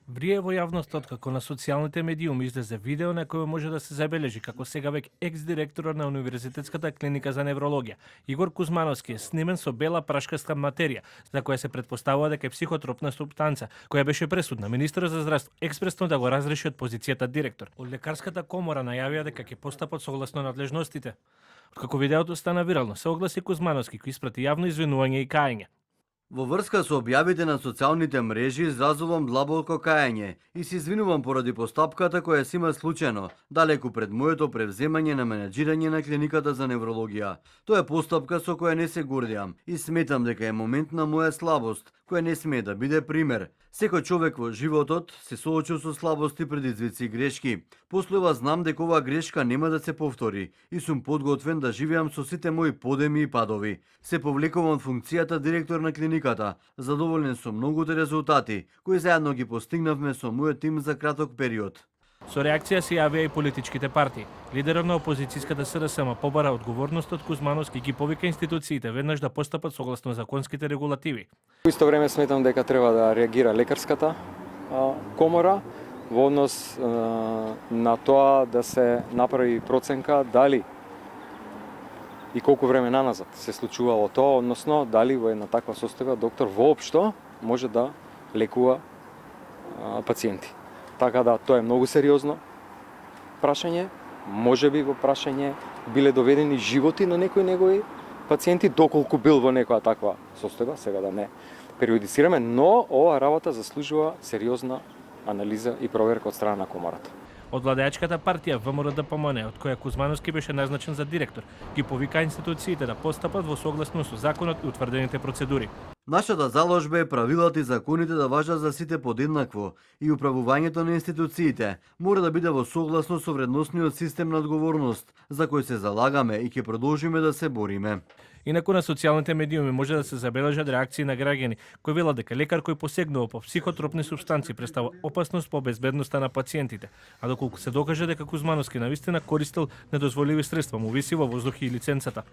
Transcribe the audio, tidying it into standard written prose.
Врие во јавноста откако на социјалните медиуми излезе видео на кое може да се забележи како сега веќе екс-директорот на Универзитетската клиника за неврологија Игор Кузмановски е снимен со бела прашкаста материја, за која се претпоставува дека е психотропна супстанца, која беше пресудна министерот за здравство експресно да го разреши од позицијата директор. Од лекарската комора најавија дека ќе постапат согласно надлежностите. Откако видеото стана вирално, се огласи Кузмановски кој испрати јавно извинување и каење. Во врска со објавите на социјалните мрежи изразувам длабоко каење и се извинувам поради постапката која се има случајно, далеку пред моето превземање на менеджирање на клиниката за неврологија. Тоа е постапка со која не се гордеам и сметам дека е момент на моја слабост, која не смее да биде пример. Секој човек во животот се соочил со слабости, предизвици и грешки. После ова знам дека оваа грешка нема да се повтори и сум подготвен да живеам со сите мои подеми и падови. Се повлекувам од функцијата директор на клиниката. Задоволен сум многуте резултати кои заедно ги постигнавме со мојот тим за краток период. Со реакција се јавија и политичките партии. Лидерот на опозицијската СРСМ побара одговорност од Кузмановски и ги повика институциите веднаш да постапат согласно законските регулативи. Во исто време сметам дека треба да реагира лекарската комора во однос на тоа да се направи проценка дали и колку време наназад се случувало тоа, односно дали во една таква состојба доктор воопшто може да лекува пациенти. Така да тоа е многу сериозно прашање, можеби во прашање биле доведени животи на некои негови пациенти доколку бил во некоја таква состојба, сега да не периодицираме, но оваа работа заслужува сериозна анализа и проверка од страна на комората. Од владеачката партија ВМРО-ДПМН, од која Кузмановски беше назначен за директор, ги повика институциите да постапат во согласност со законот и утврдените процедури. Нашата заложба е правилата и законите да важат за сите подеднакво и управувањето на институциите мора да биде во согласно со вредносниот систем на одговорност, за кој се залагаме и ќе продолжиме да се бориме. Инаку на социјалните медиуми може да се забележат реакции на граѓани кои велат дека лекар кој посегнува по психотропни супстанции представува опасност по безбедноста на пациентите, а доколку се докаже дека Кузмановски навистина користел недозволиви средства, му виси во воздух и лиценцата.